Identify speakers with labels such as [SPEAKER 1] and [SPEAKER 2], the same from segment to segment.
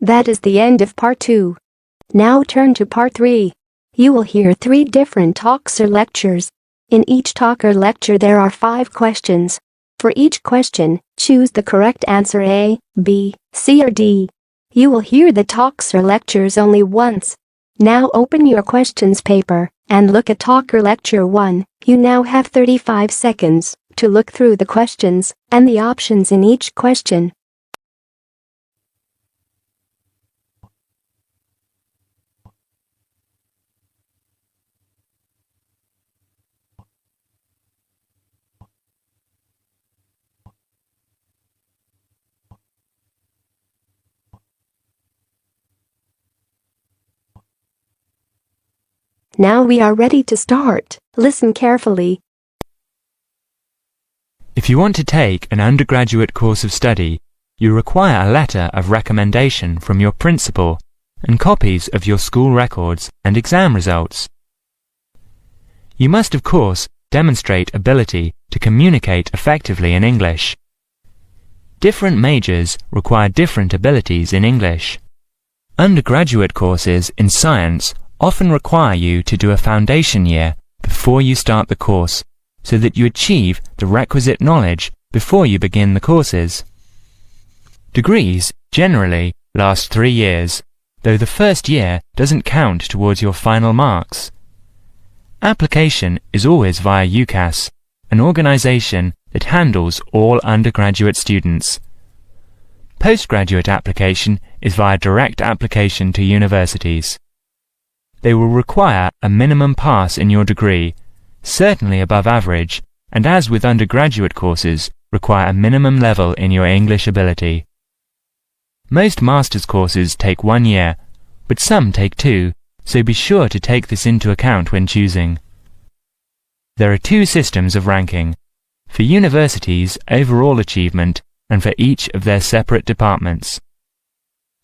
[SPEAKER 1] That is the end of part 2. Now turn to part 3. You will hear 3 different talks or lectures. In each talk or lecture there are 5 questions. For each question, choose the correct answer A, B, C or D. You will hear the talks or lectures only once. Now open your questions paper and look at talk or lecture 1. You now have 35 seconds to look through the questions and the options in each question. Now we are ready to start. Listen carefully.
[SPEAKER 2] If you want to take an undergraduate course of study, you require a letter of recommendation from your principal and copies of your school records and exam results. You must, of course, demonstrate ability to communicate effectively in English. Different majors require different abilities in English. Undergraduate courses in science often require you to do a foundation year before you start the course, so that you achieve the requisite knowledge before you begin the courses. Degrees generally last 3 years, though the first year doesn't count towards your final marks. Application is always via UCAS, an organisation that handles all undergraduate students. Postgraduate application is via direct application to universities. They will require a minimum pass in your degree, certainly above average, and as with undergraduate courses, require a minimum level in your English ability. Most master's courses take 1 year, but some take 2, so be sure to take this into account when choosing. There are 2 systems of ranking, for universities' overall achievement and for each of their separate departments.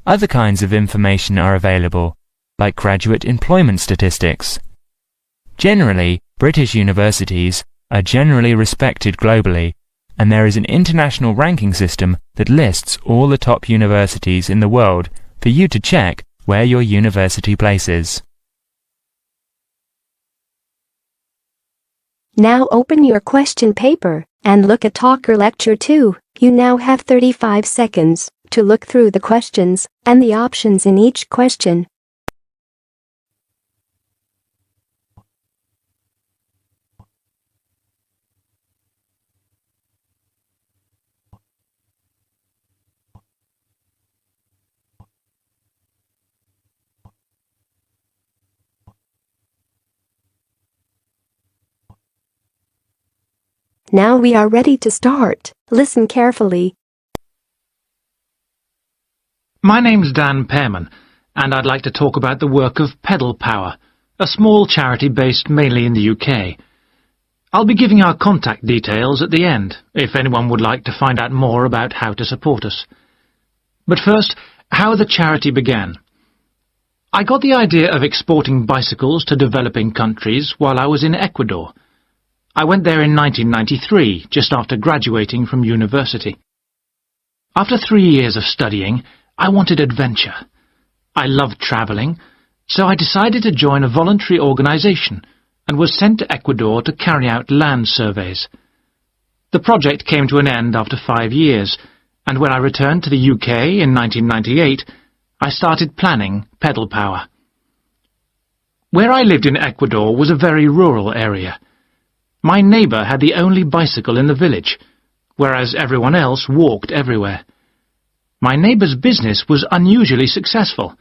[SPEAKER 2] Other kinds of information are available, like graduate employment statistics. Generally, British universities are generally respected globally, and there is an international ranking system that lists all the top universities in the world for you to check where your university places.
[SPEAKER 1] Now open your question paper and look at talk or lecture 2. You now have 35 seconds to look through the questions and the options in each question. Now we are ready to start. Listen carefully.
[SPEAKER 3] My name's Dan Pearman, and I'd like to talk about the work of Pedal Power, a small charity based mainly in the UK. I'll be giving our contact details at the end, if anyone would like to find out more about how to support us. But first, how the charity began. I got the idea of exporting bicycles to developing countries while I was in Ecuador. I went there in 1993, just after graduating from university. After 3 years of studying, I wanted adventure. I loved travelling, so I decided to join a voluntary organisation and was sent to Ecuador to carry out land surveys. The project came to an end after 5 years, and when I returned to the UK in 1998, I started planning Pedal Power. Where I lived in Ecuador was a very rural area. My neighbour had the only bicycle in the village, whereas everyone else walked everywhere. My neighbour's business was unusually successful,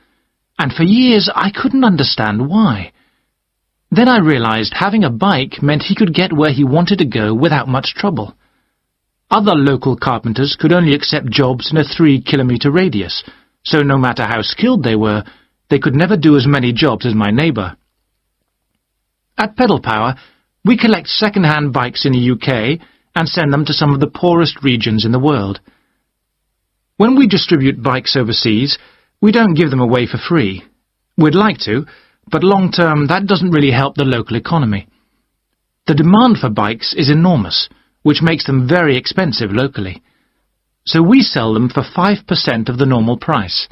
[SPEAKER 3] and for years I couldn't understand why. Then I realised having a bike meant he could get where he wanted to go without much trouble. Other local carpenters could only accept jobs in a 3-kilometre radius, so no matter how skilled they were, they could never do as many jobs as my neighbour. At Pedal Power, we collect second-hand bikes in the UK and send them to some of the poorest regions in the world. When we distribute bikes overseas, we don't give them away for free. We'd like to, but long-term that doesn't really help the local economy. The demand for bikes is enormous, which makes them very expensive locally. So we sell them for 5% of the normal price.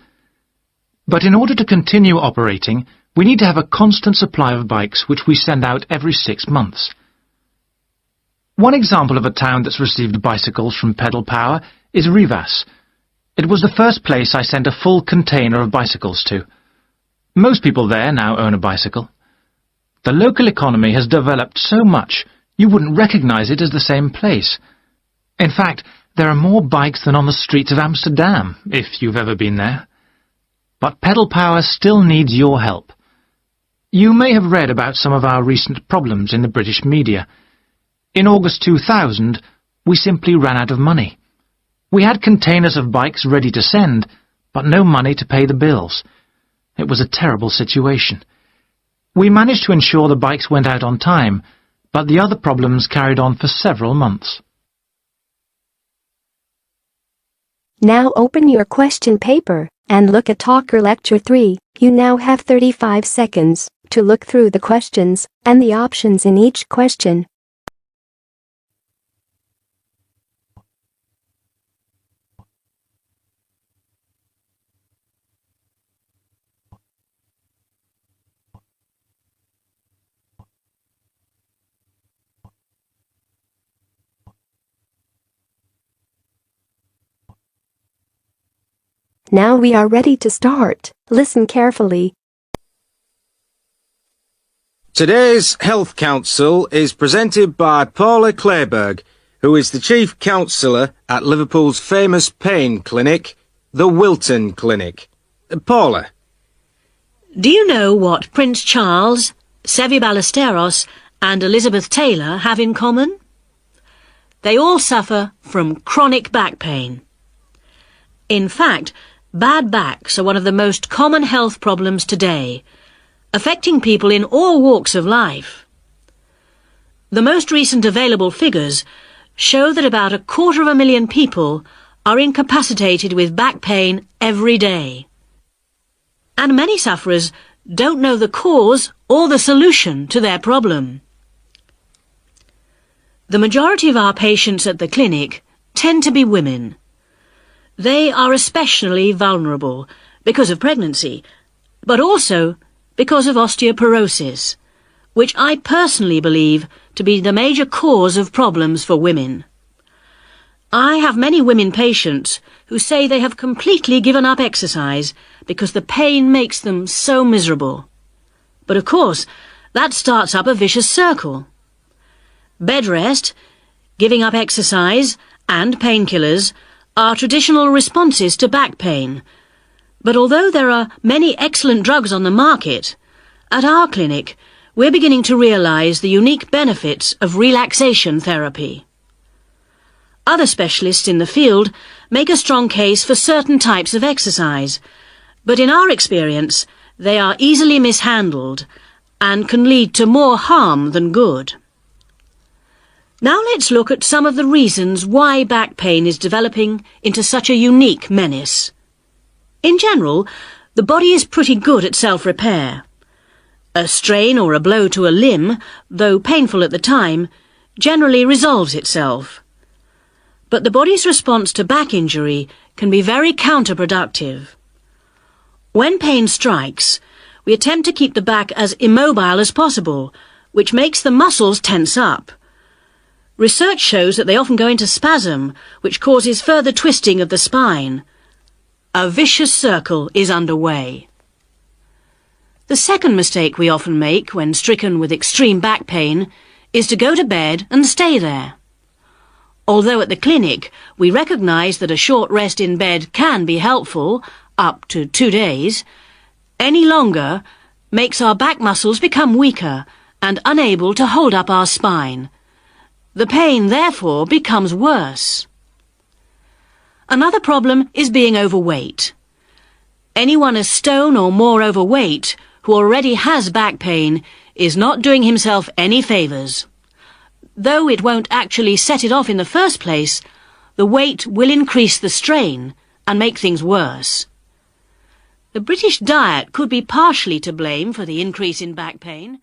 [SPEAKER 3] But in order to continue operating, we need to have a constant supply of bikes which we send out every 6 months. One example of a town that's received bicycles from Pedal Power is Rivas. It was the first place I sent a full container of bicycles to. Most people there now own a bicycle. The local economy has developed so much, you wouldn't recognize it as the same place. In fact, there are more bikes than on the streets of Amsterdam, if you've ever been there. But Pedal Power still needs your help. You may have read about some of our recent problems in the British media. In August 2000, we simply ran out of money. We had containers of bikes ready to send, but no money to pay the bills. It was a terrible situation. We managed to ensure the bikes went out on time, but the other problems carried on for several months.
[SPEAKER 1] Now open your question paper and look at Talker Lecture 3. You now have 35 seconds to look through the questions and the options in each question. Now we are ready to start. Listen carefully.
[SPEAKER 4] Today's Health Council is presented by Paula Clayburgh, who is the Chief Counsellor at Liverpool's famous pain clinic, the Wilton Clinic. Paula.
[SPEAKER 5] Do you know what Prince Charles, Sevi Ballesteros and Elizabeth Taylor have in common? They all suffer from chronic back pain. In fact, bad backs are one of the most common health problems today, affecting people in all walks of life. The most recent available figures show that about 250,000 people are incapacitated with back pain every day. And many sufferers don't know the cause or the solution to their problem. The majority of our patients at the clinic tend to be women. They are especially vulnerable because of pregnancy, but also because of osteoporosis, which I personally believe to be the major cause of problems for women. I have many women patients who say they have completely given up exercise because the pain makes them so miserable. But of course, that starts up a vicious circle. Bed rest, giving up exercise, and painkillers are traditional responses to back pain. But although there are many excellent drugs on the market, at our clinic we're beginning to realise the unique benefits of relaxation therapy. Other specialists in the field make a strong case for certain types of exercise, but in our experience they are easily mishandled and can lead to more harm than good. Now let's look at some of the reasons why back pain is developing into such a unique menace. In general, the body is pretty good at self-repair. A strain or a blow to a limb, though painful at the time, generally resolves itself. But the body's response to back injury can be very counterproductive. When pain strikes, we attempt to keep the back as immobile as possible, which makes the muscles tense up. Research shows that they often go into spasm, which causes further twisting of the spine. A vicious circle is underway. The second mistake we often make when stricken with extreme back pain is to go to bed and stay there. Although at the clinic we recognise that a short rest in bed can be helpful, up to 2 days, any longer makes our back muscles become weaker and unable to hold up our spine. The pain, therefore, becomes worse. Another problem is being overweight. Anyone a stone or more overweight who already has back pain is not doing himself any favours. Though it won't actually set it off in the first place, the weight will increase the strain and make things worse. The British diet could be partially to blame for the increase in back pain.